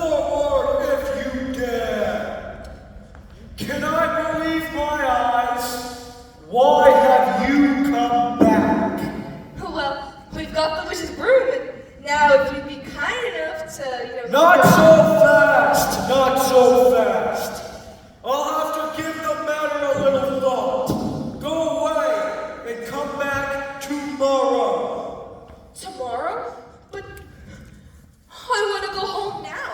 forward if you dare. Can I believe my eyes? Why have you come back? Well, we've got the witch's broom, and now if you'd be kind enough to, Not so fast, not so fast. I'll have to give the matter a little thought. Go away and come back tomorrow. Tomorrow? But I want to go home now.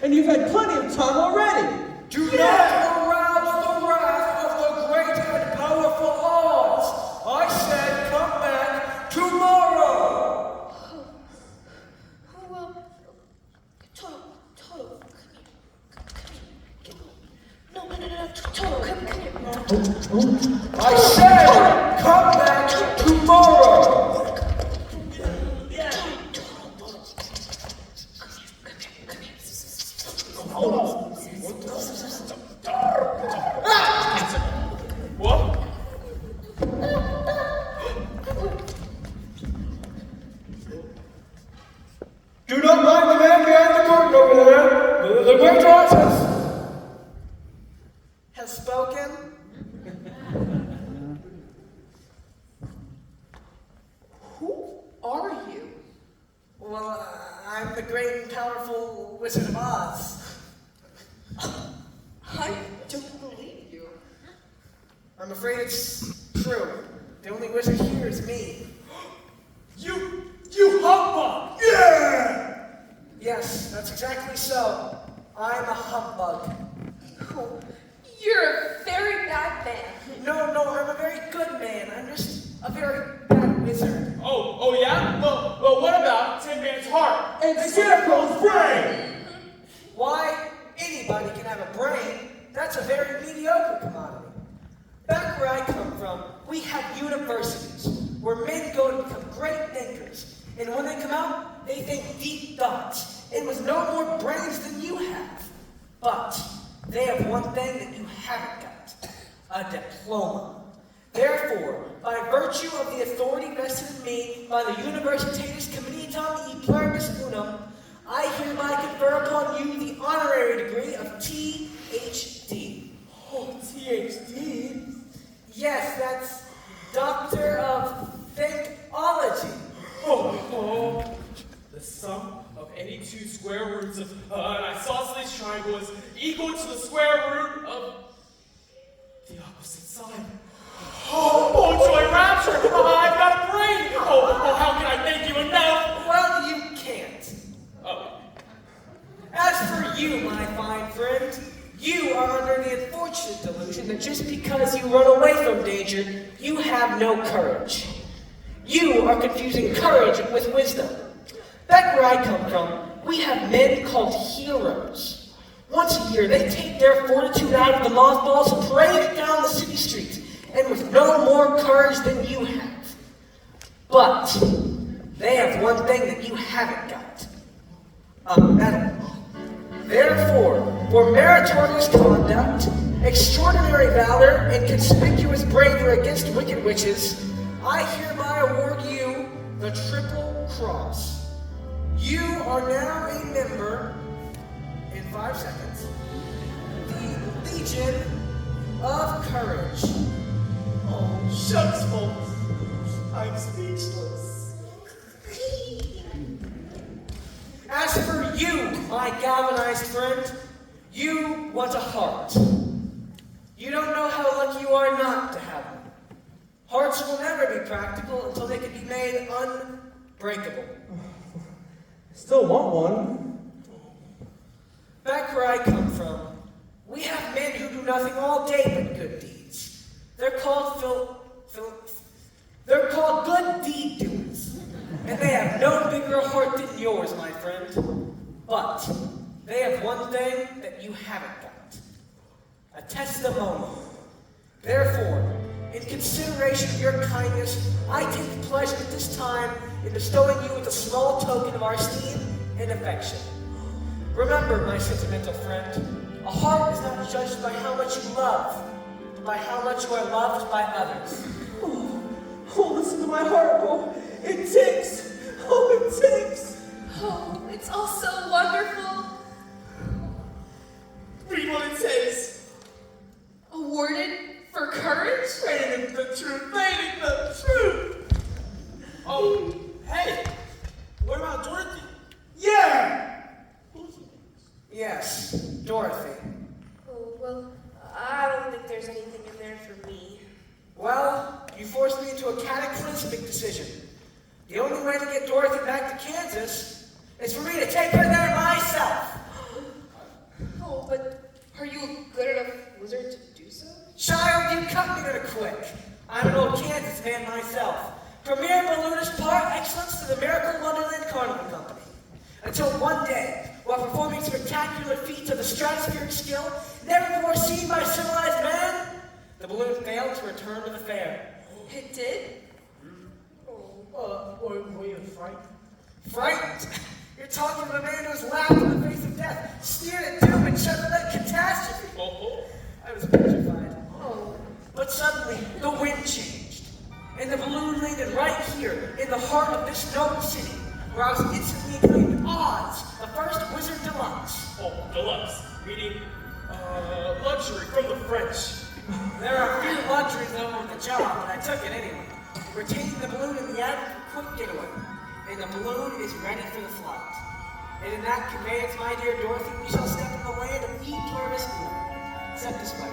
And you've had plenty of time already. Do not arouse the wrath of the great and powerful Oz. I said come back tomorrow. Oh, well, Toto, come here. Come here. No, Toto, come here. I said come back tomorrow. What? Do not mind the man behind the curtain over there. The great Oz has spoken. Who are you? Well, I'm the great and powerful Wizard of Oz. I don't believe you. I'm afraid it's true. The only wizard here is me. You humbug! Yeah! Yes, that's exactly so. I'm a humbug. Oh, you're a very bad man. No, I'm a very good man. I'm just a very bad wizard. Oh yeah? Well, what about Tin Man's heart? And Scarecrow's brain. Why, anybody can have a brain. That's a very mediocre commodity. Back where I come from, we have universities where men go to become great thinkers. And when they come out, they think deep thoughts. And with no more brains than you have. But they have one thing that you haven't got. A diploma. Therefore, by virtue of the authority vested in me by the Universitatis Communitam e Pluribus Unum, I hereby confer upon you the honorary degree of Ph.D. Oh, THD? Yes, that's Doctor of Thinkology. Oh. The sum of any two square roots of an isosceles triangle is equal to the square root of the opposite side. Oh, joy rapture! I've got a brain! Oh, how can I thank you enough? Well, you can't. Oh. As for you, my fine friend, you are under the unfortunate delusion that just because you run away from danger, you have no courage. You are confusing courage with wisdom. Back where I come from, we have men called heroes. Once a year, they take their fortitude out of the mothballs and parade it down the city streets, and with no more courage than you have. But they have one thing that you haven't got. A medal. Therefore, for meritorious conduct, extraordinary valor, and conspicuous bravery against wicked witches, I hereby award you the Triple Cross. You are now a member, in 5 seconds, the Legion of Courage. Oh, shucks, folks. I'm speechless. As for you, my galvanized friend, you want a heart. You don't know how lucky you are not to have one. Hearts will never be practical until they can be made unbreakable. Still want one. Back where I come from, we have men who do nothing all day but good deeds. They're called they're called good deed doers. And they have no bigger heart than yours, my friend. But they have one thing that you haven't got. A testimonial. Therefore, in consideration of your kindness, I take pleasure at this time in bestowing you with a small token of our esteem and affection. Remember, my sentimental friend, a heart is not judged by how much you love, but by how much you are loved by others. Oh, listen to my heart. Oh, it ticks. Oh, it ticks. Oh, it's all so wonderful. says, Awarded for courage? Fading the truth, fading the truth. Oh, hey, what about Dorothy? Yeah! Yes, Dorothy. Oh, well, I don't think there's anything in there for me. Well, you forced me into a cataclysmic decision. The only way to get Dorothy back to Kansas is for me to take her there myself. Oh, but are you a good enough wizard to do so? Child, you cut me to the quick. I'm an old Kansas man myself. Premier balloonist par excellence to the Miracle Wonderland Carnival Company. Until one day, while performing spectacular feats of the stratospheric skill never before seen by civilized man, the balloon failed to return to the fair. It did? Were you frightened? Frightened? You're talking to the man who's laughed in the face of death, sneered at doom, and chuckled at catastrophe. I was petrified. But suddenly, the wind changed, and the balloon landed right here, in the heart of this noble city, where I was instantly acclaimed Oz, the first Wizard Deluxe. Oh, deluxe, meaning, luxury from the French. There are a few luxuries over the job, but I took it anyway. We're taking the balloon in the attic for quick getaway, and the balloon is ready for the flight. And in that conveyance, my dear Dorothy, we shall step in the land of e-pluribus unum. Set this way.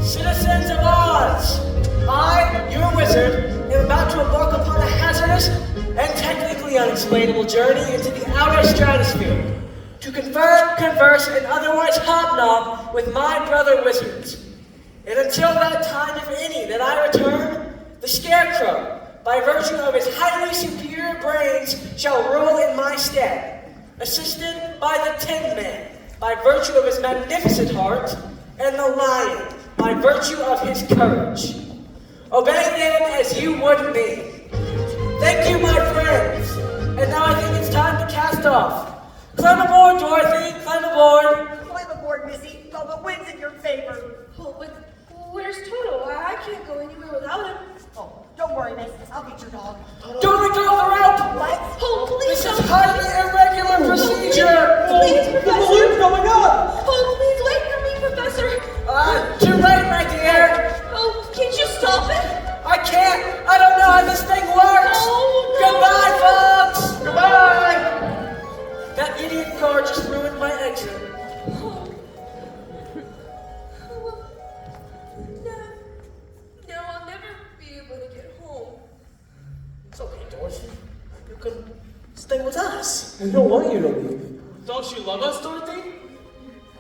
Citizens of Oz, I, your wizard, am about to embark upon a hazardous and technically unexplainable journey into the outer stratosphere to confer, converse, and otherwise hobnob with my brother wizards. And until that time, if any, that I return, the Scarecrow, by virtue of his highly superior brains, shall rule in my stead, assisted by the Tin Man, by virtue of his magnificent heart, and the Lion, by virtue of his courage. Obey them as you would me. Thank you, my friends. And now I think it's time to cast off. Climb aboard, Dorothy. Climb aboard. Climb aboard, Missy. All the wind's in your favor. Oh, but where's Toto? I can't go anywhere without him. Oh, don't worry, Miss. I'll get your dog. Don't let go of the rope. What? Oh, please This is don't. highly irregular procedure. Please, The Professor. balloon's going up! Oh, please wait for me, Professor. Too late, my dear. Oh, can't you stop it? I can't. I don't know how this thing works. Oh, no. Goodbye, folks. Goodbye! That idiot car just ruined my exit. Oh. Well, now I'll never be able to get home. It's okay, Dorothy. You can stay with us. We don't want you to leave. Don't you love us, Dorothy?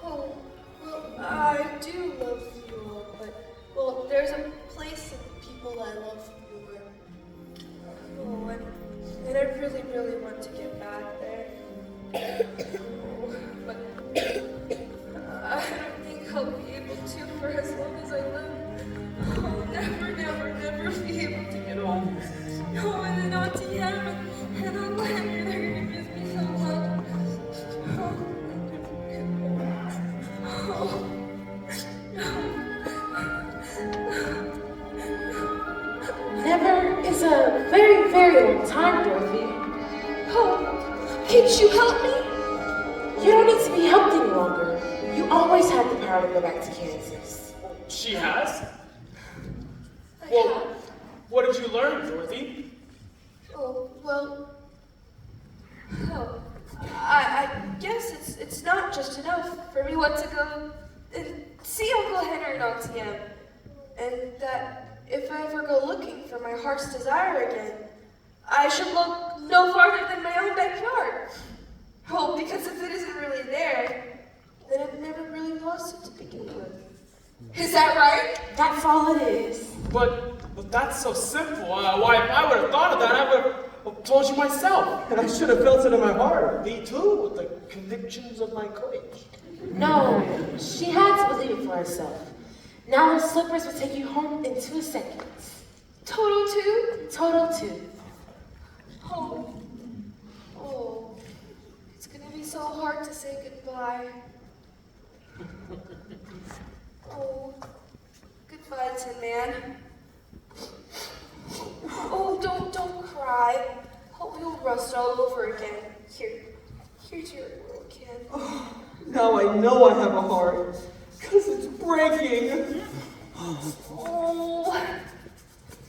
Oh, well, I do love you all, but, well, there's a place and people I love more. Oh, and I really, really want to get back there. Oh, but I don't think I'll be able to for as long as I live. I'll never, never, never be able to get home. Oh, and then Auntie Em and Uncle Henry, they're gonna miss me so much. Never is a very, very long time, Dorothy. Oh, can't you help me? You don't need to be helped any longer. You always had the power to go back to Kansas. She has? I Well, have. what did you learn, Dorothy? Oh, well, I guess it's not just enough for me what to go and see Uncle Henry and Auntie Em, and that if I ever go looking for my heart's desire again, I should look no farther than my own backyard. Oh, because if it isn't really there, then I've never really lost it to begin with. Is that right? That's all it is. But that's so simple. Why, if I would have thought of that, I would have told you myself. And I should have felt it in my heart. Me too, with the convictions of my courage. No, she had to believe it for herself. Now those slippers will take you home in 2 seconds. Total two? Total 2. Oh, it's gonna be so hard to say goodbye. Oh, goodbye, Tin Man. Oh, don't cry. Hope you'll rust all over again. Here's your little kid. Now I know I have a heart, because it's breaking. Oh,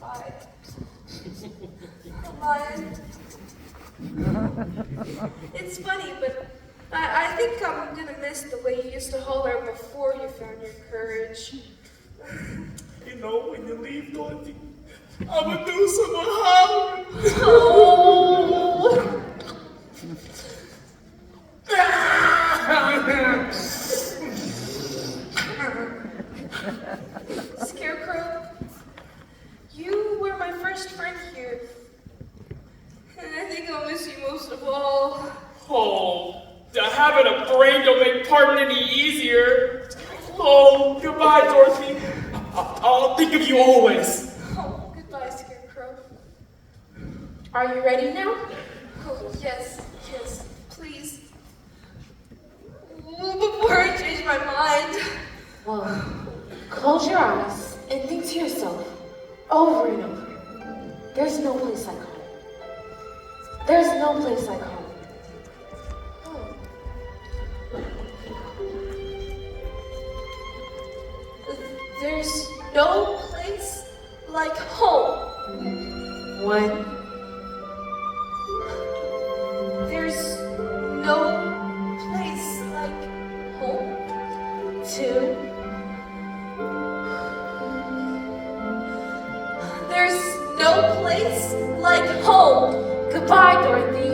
bye. Lion. It's funny, but I think I'm gonna miss the way you used to holler before you found your courage. You know, when you leave, Dorothy, I'm gonna do some more hollering. Oh. Scarecrow, you were my first friend here. And I think I'll miss you most of all. Oh, having a brain don't make parting any easier. Oh, goodbye, Dorothy. I'll think of you always. Oh, goodbye, Scarecrow. Are you ready now? Oh, yes, please. Oh, before I change my mind. Well, close your eyes and think to yourself, over and over, there's no place like home. There's no place like home. Oh. There's no place like home. 1, There's no place like home. 2, There's no place like home. goodbye, Dorothy.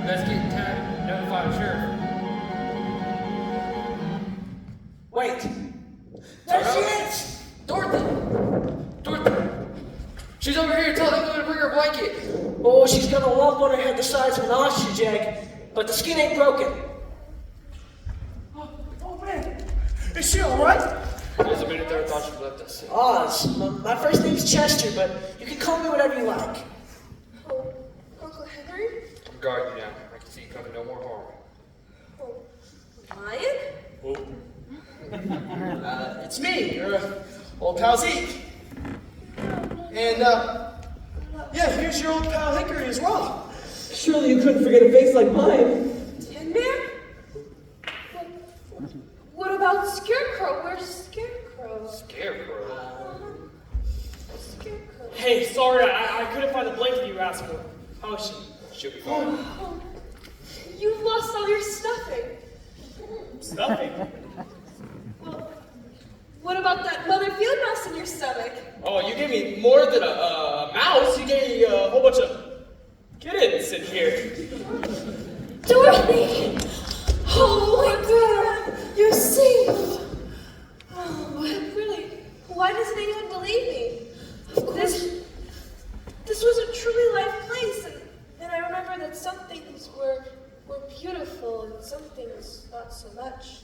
Let's get time, notify the sheriff. Wait. There she is! Dorothy! She's over here, tell them to bring her blanket. Oh, she's got a lump on her head the size of an ostrich egg, but the skin ain't broken. Oh man, is she alright? There's a minute there, I thought she left us. Oz. My first name's Chester, but you can call me whatever you like. Oh, Uncle Henry? I'm guarding you now. I can see you coming, no more harm. Oh, Lion? It's me, your old pal Zeke. And, yeah, here's your old pal Hickory as well. Surely you couldn't forget a face like mine. Tin Man? What about Scarecrow? Where's Scarecrow? Scarecrow? Scarecrow. Hey, sorry, I couldn't find the blanket you asked for. How is she? She'll be fine. Oh, you've lost all your stuffing. Stuffing. Well, what about that mother field mouse in your stomach? Oh, you gave me more than a mouse. You gave me a whole bunch of kittens in here. Dorothy! Oh my God! You're safe! Oh, but really, why doesn't anyone believe me? This was a truly some things not so much.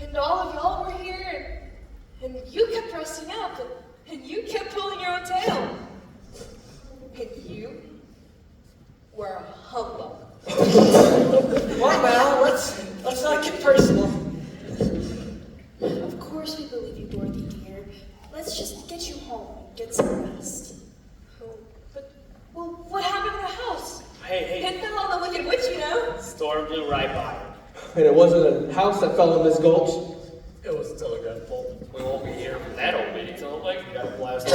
And all of y'all were here, and you kept dressing up, and you kept pulling your own tail. And you were a humbug. Well, let's not get personal. Of course we believe you, Dorothy dear. Let's just get you home and get some rest. Oh, but, well, what happened to the house? Hey, It fell on the Wicked Witch, you know. storm blew right by it. And it wasn't a house that fell in this gulch. It was a telegraph pole. We won't be hearing from that old lady till like You got a blast.